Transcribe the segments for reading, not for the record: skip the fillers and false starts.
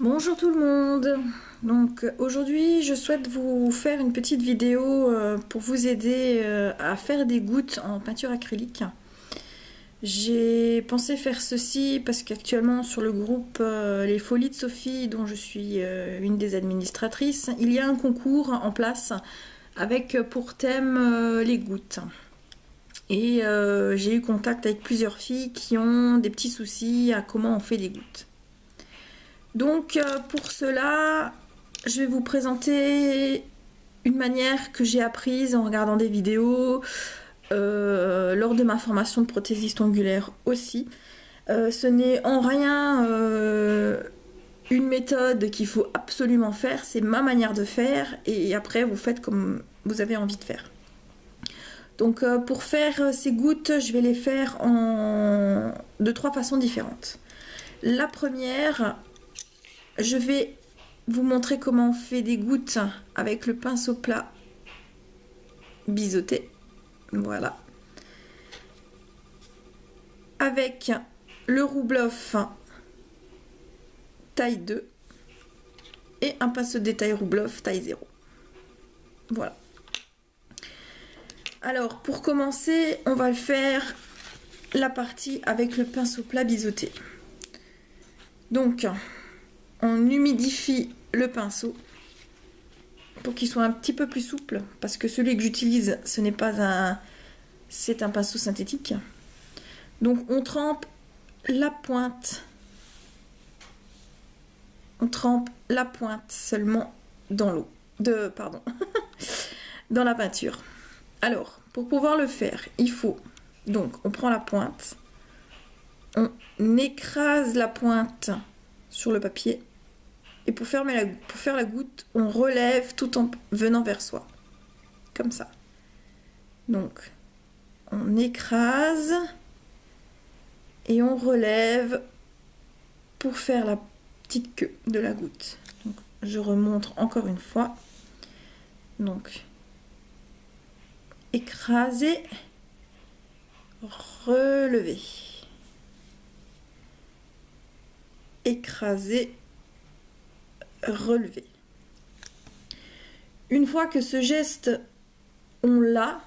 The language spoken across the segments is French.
Bonjour tout le monde. Donc aujourd'hui je souhaite vous faire une petite vidéo pour vous aider à faire des gouttes en peinture acrylique. J'ai pensé faire ceci parce qu'actuellement sur le groupe Les Folies de Sophie, dont je suis une des administratrices, il y a un concours en place avec pour thème les gouttes. Et j'ai eu contact avec plusieurs filles qui ont des petits soucis à comment on fait des gouttes. Donc pour cela, je vais vous présenter une manière que j'ai apprise en regardant des vidéos, lors de ma formation de prothésiste ongulaire aussi. Ce n'est en rien une méthode qu'il faut absolument faire, c'est ma manière de faire et après vous faites comme vous avez envie de faire. Donc pour faire ces gouttes, je vais les faire de trois façons différentes. La première, je vais vous montrer comment on fait des gouttes avec le pinceau plat biseauté. Voilà. Avec le Roubloff taille 2 et un pinceau de détail Roubloff taille 0. Voilà. Alors pour commencer, on va faire la partie avec le pinceau plat biseauté. Donc on humidifie le pinceau pour qu'il soit un petit peu plus souple, parce que celui que j'utilise, ce n'est pas c'est un pinceau synthétique. Donc on trempe la pointe, seulement dans l'eau, dans la peinture. Alors pour pouvoir le faire, il faut donc on prend la pointe, on écrase la pointe sur le papier. Et pour faire la goutte, on relève tout en venant vers soi. Comme ça. Donc, on écrase et on relève pour faire la petite queue de la goutte. Donc, je remonte encore une fois. Donc, écraser, relever. Écraser, relever. Une fois que ce geste on l'a,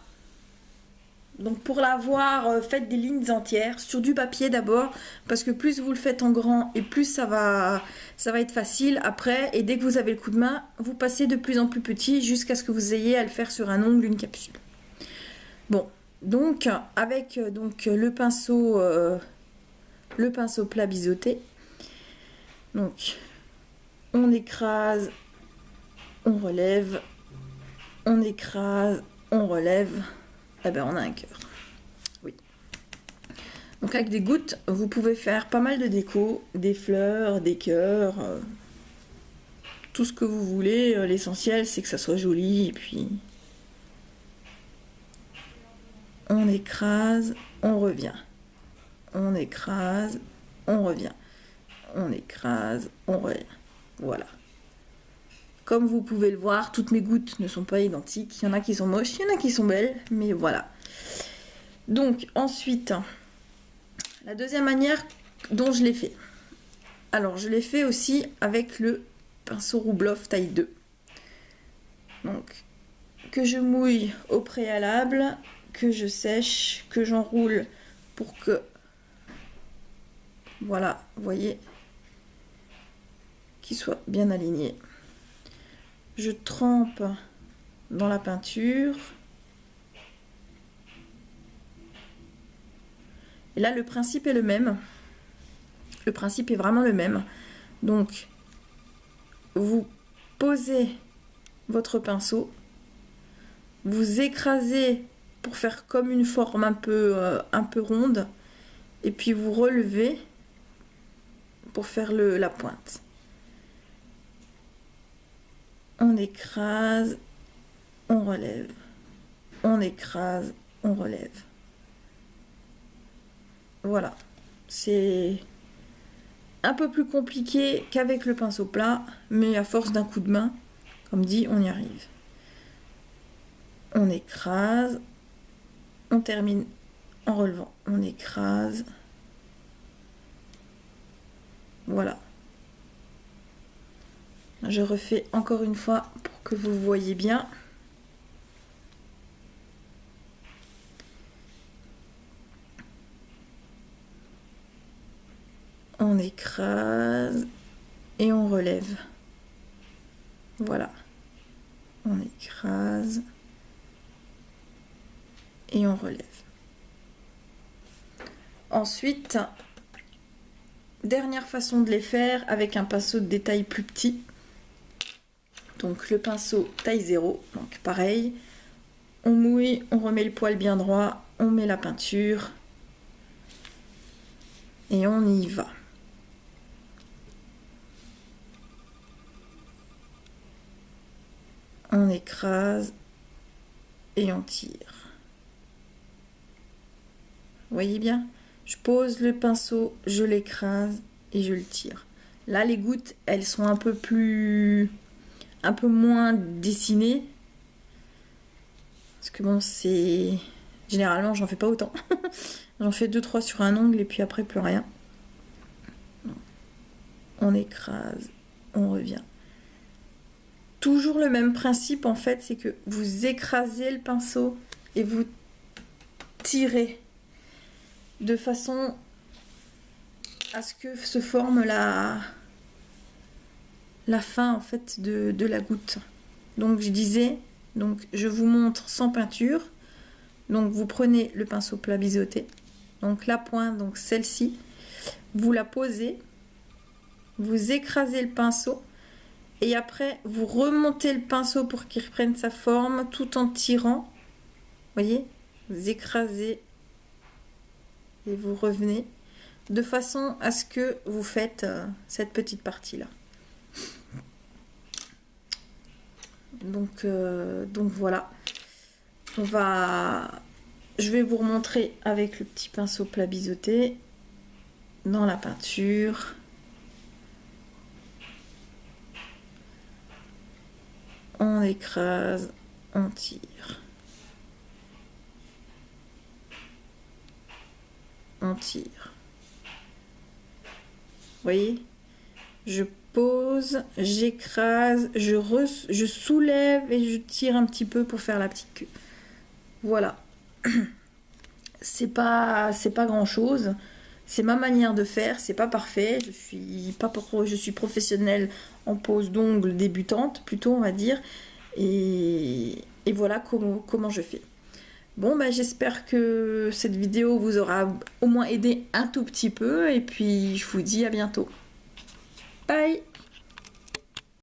donc pour l'avoir, faites des lignes entières sur du papier d'abord, parce que plus vous le faites en grand et plus ça va être facile après, et dès que vous avez le coup de main, vous passez de plus en plus petit jusqu'à ce que vous ayez à le faire sur un ongle, une capsule. Bon, donc avec le pinceau plat biseauté, donc on écrase, on relève, on écrase, on relève, et ben on a un cœur. Oui. Donc avec des gouttes, vous pouvez faire pas mal de déco, des fleurs, des cœurs, tout ce que vous voulez. L'essentiel c'est que ça soit joli, et puis on écrase, on revient. On écrase, on revient. On écrase, on revient. Voilà. Comme vous pouvez le voir, toutes mes gouttes ne sont pas identiques. Il y en a qui sont moches, il y en a qui sont belles, mais voilà. Donc ensuite, la deuxième manière dont je l'ai fait. Alors je l'ai fait aussi avec le pinceau Roubloff taille 2. Donc que je mouille au préalable, que je sèche, que j'enroule pour que, voilà, vous voyez, qu'il soit bien aligné. Je trempe dans la peinture. Et là, le principe est le même. Le principe est vraiment le même. Donc, vous posez votre pinceau, vous écrasez pour faire comme une forme un peu ronde, et puis vous relevez pour faire la pointe. On écrase, on relève, on écrase, on relève. Voilà, c'est un peu plus compliqué qu'avec le pinceau plat, mais à force d'un coup de main, comme dit, on y arrive. On écrase, on termine en relevant, on écrase. Voilà. Je refais encore une fois pour que vous voyez bien. On écrase et on relève. Voilà. On écrase et on relève. Ensuite, dernière façon de les faire avec un pinceau de détail plus petit. Donc le pinceau taille 0, donc pareil. On mouille, on remet le poil bien droit, on met la peinture et on y va. On écrase et on tire. Vous voyez bien? Je pose le pinceau, je l'écrase et je le tire. Là, les gouttes, elles sont un peu moins dessinées. Parce que bon, c'est... Généralement, j'en fais pas autant. J'en fais 2-3 sur un ongle et puis après, plus rien. On écrase, on revient. Toujours le même principe, en fait, c'est que vous écrasez le pinceau et vous tirez de façon à ce que se forme la fin, en fait, de la goutte. Donc, je disais, donc je vous montre sans peinture. Donc, vous prenez le pinceau plat biseauté. Donc, la pointe, donc celle-ci, vous la posez, vous écrasez le pinceau. Et après, vous remontez le pinceau pour qu'il reprenne sa forme tout en tirant. Vous voyez? Vous écrasez et vous revenez de façon à ce que vous faites cette petite partie-là. Donc voilà. Je vais vous remontrer avec le petit pinceau plat biseauté dans la peinture. On écrase, on tire. On tire. Vous voyez? Je pose, j'écrase, je soulève et je tire un petit peu pour faire la petite queue. Voilà. C'est pas grand chose. C'est ma manière de faire, c'est pas parfait. Je suis professionnelle en pose d'ongles débutante, plutôt on va dire. Et voilà comment je fais. Bon, bah, j'espère que cette vidéo vous aura au moins aidé un tout petit peu. Et puis je vous dis à bientôt. Bye!